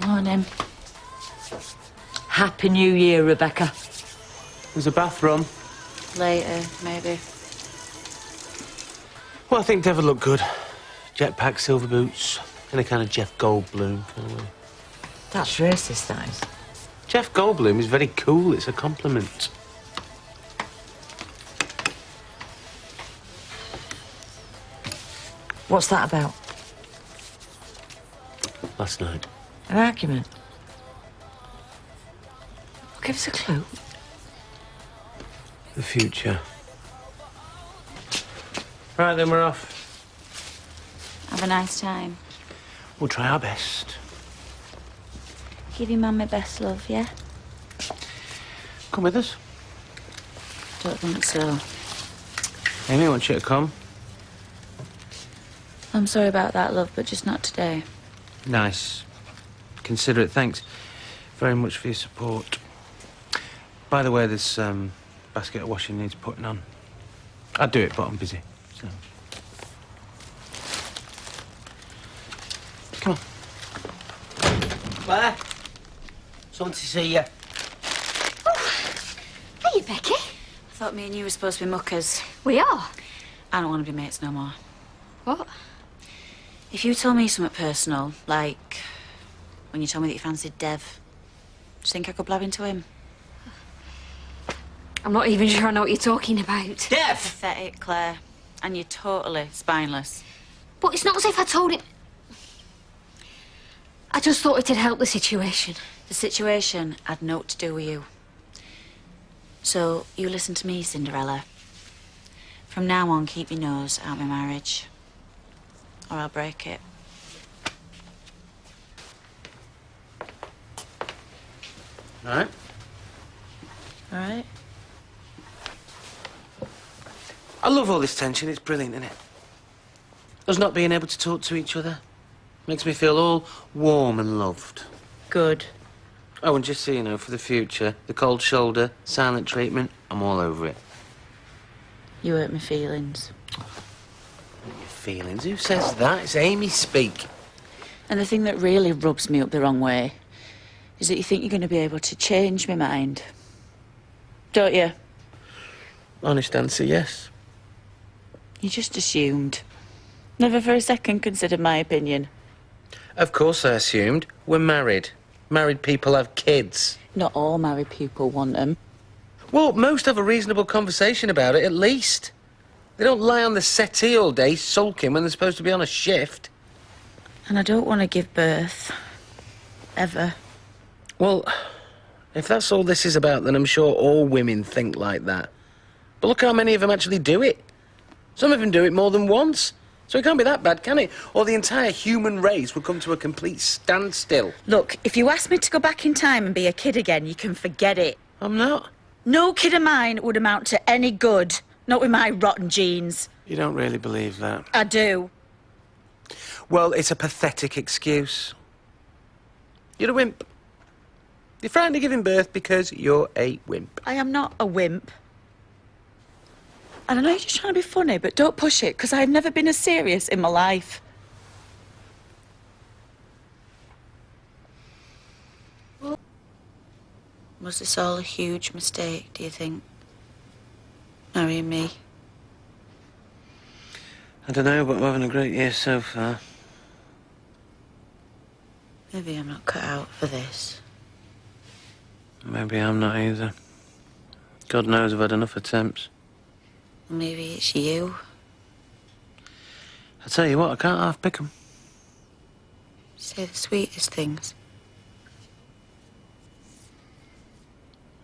Morning. Happy New Year, Rebecca. There's a bathroom. Later, maybe. Well, I think Dev would look good. Jetpack, silver boots, in a kind of Jeff Goldblum kind of way. That's racist, that is. Jeff Goldblum is very cool. It's a compliment. What's that about? Last night. An argument? Give us a clue. The future. Right, then we're off. Have a nice time. We'll try our best. Give your mum my best love, yeah? Come with us. Don't think so. Amy wants you to come. I'm sorry about that, love, but just not today. Nice. Considerate. Thanks very much for your support. By the way, this basket of washing needs putting on. I'd do it, but I'm busy. So. Come on. Claire, someone to see you. Oh, hey, Becky. I thought me and you were supposed to be muckers. We are. I don't want to be mates no more. What? If you told me something personal, like when you told me that you fancied Dev, do you think I could blab into him? I'm not even sure I know what you're talking about. Dev! Pathetic, Claire. And you're totally spineless. But it's not as if I told him... I just thought it'd help the situation. The situation had naught to do with you. So, you listen to me, Cinderella. From now on, keep your nose out of my marriage. Or I'll break it. All right. All right? I love all this tension. It's brilliant, isn't it? Us not being able to talk to each other. Makes me feel all warm and loved. Good. Oh, and just so you know, for the future, the cold shoulder, silent treatment, I'm all over it. You hurt my feelings. Your feelings? Who says that? It's Amy speak. And the thing that really rubs me up the wrong way is that you think you're going to be able to change my mind. Don't you? Honest answer, yes. You just assumed. Never for a second considered my opinion. Of course I assumed. We're married. Married people have kids. Not all married people want them. Well, most have a reasonable conversation about it, at least. They don't lie on the settee all day sulking when they're supposed to be on a shift. And I don't want to give birth. Ever. Well, if that's all this is about, then I'm sure all women think like that. But look how many of them actually do it. Some of them do it more than once. So it can't be that bad, can it? Or the entire human race would come to a complete standstill. Look, if you ask me to go back in time and be a kid again, you can forget it. I'm not. No kid of mine would amount to any good. Not with my rotten genes. You don't really believe that? I do. Well, it's a pathetic excuse. You're a wimp. You're frightened of giving birth because you're a wimp. I am not a wimp. And I know you're just trying to be funny, but don't push it, because I've never been as serious in my life. Was this all a huge mistake, do you think? Marrying me? I don't know, but we're having a great year so far. Maybe I'm not cut out for this. Maybe I'm not either. God knows I've had enough attempts. Maybe it's you. I tell you what, I can't half pick 'em. Say the sweetest things.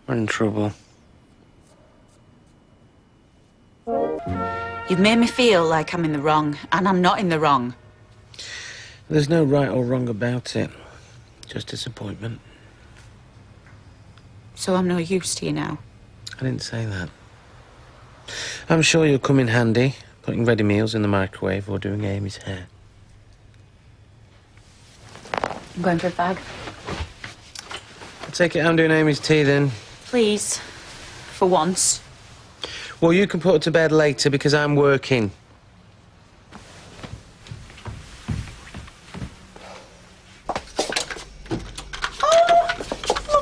We're in trouble. You've made me feel like I'm in the wrong, and I'm not in the wrong. There's no right or wrong about it. Just disappointment. So I'm no use to you now. I didn't say that. I'm sure you'll come in handy, putting ready meals in the microwave or doing Amy's hair. I'm going for a fag. I take it I'm doing Amy's tea then. Please. For once. Well, you can put her to bed later because I'm working.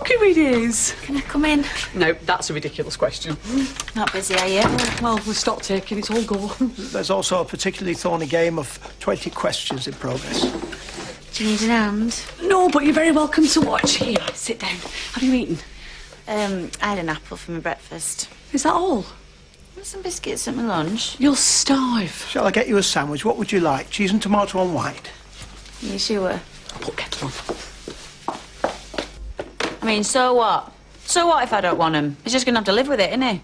Look who it is. Can I come in? No, that's a ridiculous question. Not busy, are you? Well, we'll stop taking it all gone. There's also a particularly thorny game of 20 questions in progress. Do you need an hand? No, but you're very welcome to watch. Here, sit down. Have you eaten? I had an apple for my breakfast. Is that all? And some biscuits at my lunch. You'll starve. Shall I get you a sandwich? What would you like? Cheese and tomato on white? You sure? I'll put kettle on. I mean, so what? So what if I don't want him? He's just going to have to live with it, isn't he?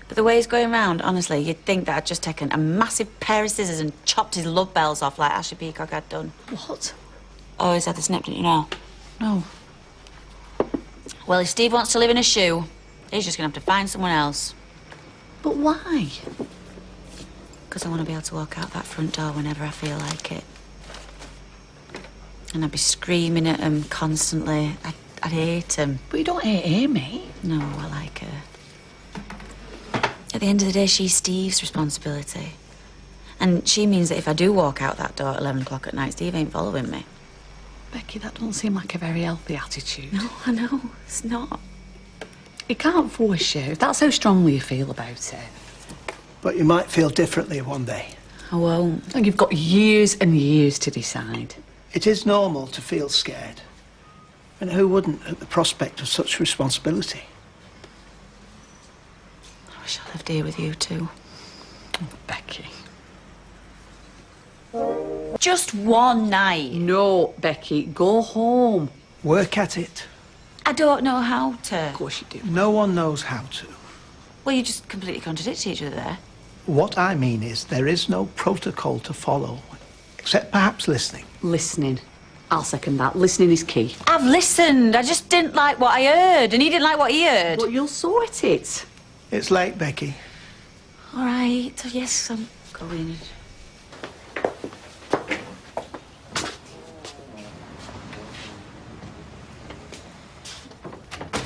But the way he's going round, honestly, you'd think that I'd just taken a massive pair of scissors and chopped his love bells off like Ashley Peacock had done. What? Oh, he's had the snip, didn't you know? No. Well, if Steve wants to live in a shoe, he's just going to have to find someone else. But why? Because I want to be able to walk out that front door whenever I feel like it. And I'd be screaming at him constantly. I'd hate him. But you don't hate Amy. No, I like her. At the end of the day, she's Steve's responsibility. And she means that if I do walk out that door at 11 o'clock at night, Steve ain't following me. Becky, that doesn't seem like a very healthy attitude. No, I know. It's not. You can't force you, if that's how strongly you feel about it. But you might feel differently one day. I won't. And you've got years and years to decide. It is normal to feel scared. And who wouldn't at the prospect of such responsibility? I wish I lived here with you too. Oh, Becky. Just one night. No, Becky, go home. Work at it. I don't know how to. Of course you do. No one knows how to. Well, you just completely contradict each other there. What I mean is there is no protocol to follow, except perhaps listening. Listening. I'll second that. Listening is key. I've listened. I just didn't like what I heard, and he didn't like what he heard. But you'll sort it. It's late, Becky. All right. Yes, I'm going.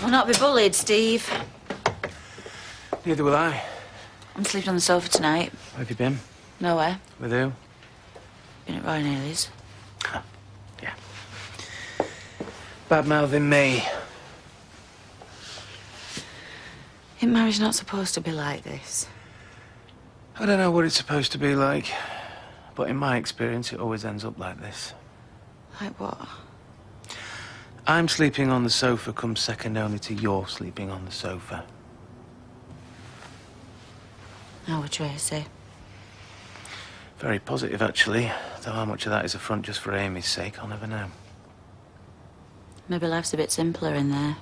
I'll not be bullied, Steve. Neither will I. I'm sleeping on the sofa tonight. Where have you been? Nowhere. With who? Been at Ryan Haley's. Yeah. Bad-mouthing me. Ain't marriage not supposed to be like this? I don't know what it's supposed to be like, but in my experience, it always ends up like this. Like what? I'm sleeping on the sofa comes second only to your sleeping on the sofa. How would Tracy? Very positive, actually. Though how much of that is a front just for Amy's sake, I'll never know. Maybe life's a bit simpler in there.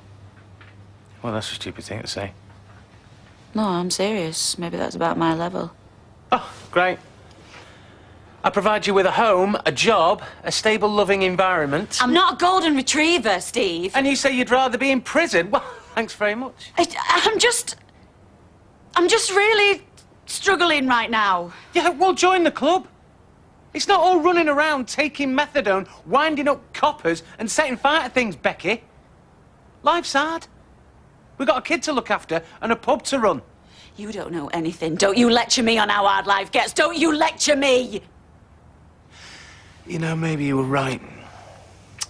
Well, that's a stupid thing to say. No, I'm serious. Maybe that's about my level. Oh, great. I provide you with a home, a job, a stable, loving environment. I'm not a golden retriever, Steve. And you say you'd rather be in prison? Well, thanks very much. I'm just really struggling right now. Yeah, well, join the club. It's not all running around taking methadone, winding up coppers and setting fire to things, Becky. Life's hard. We've got a kid to look after and a pub to run. You don't know anything. Don't you lecture me on how hard life gets. Don't you lecture me. You know, maybe you were right.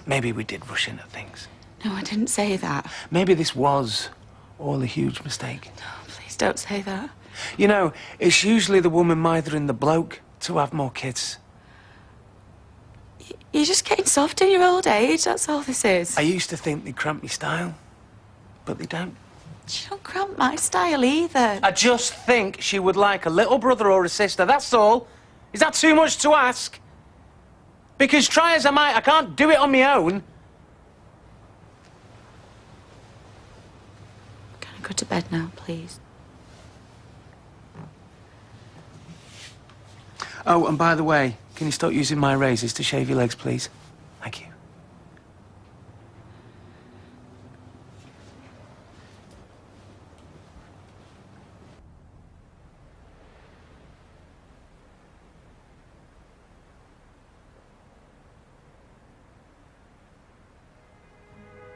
Maybe we did rush into things. No, I didn't say that. Maybe this was all a huge mistake. No, please don't say that. You know, it's usually the woman mithering the bloke to have more kids. You're just getting soft in your old age, that's all this is. I used to think they'd cramp me style, but they don't. You don't cramp my style either. I just think she would like a little brother or a sister, that's all. Is that too much to ask? Because try as I might, I can't do it on my own. Can I go to bed now, please? Oh, and by the way, can you stop using my razors to shave your legs, please? Thank you.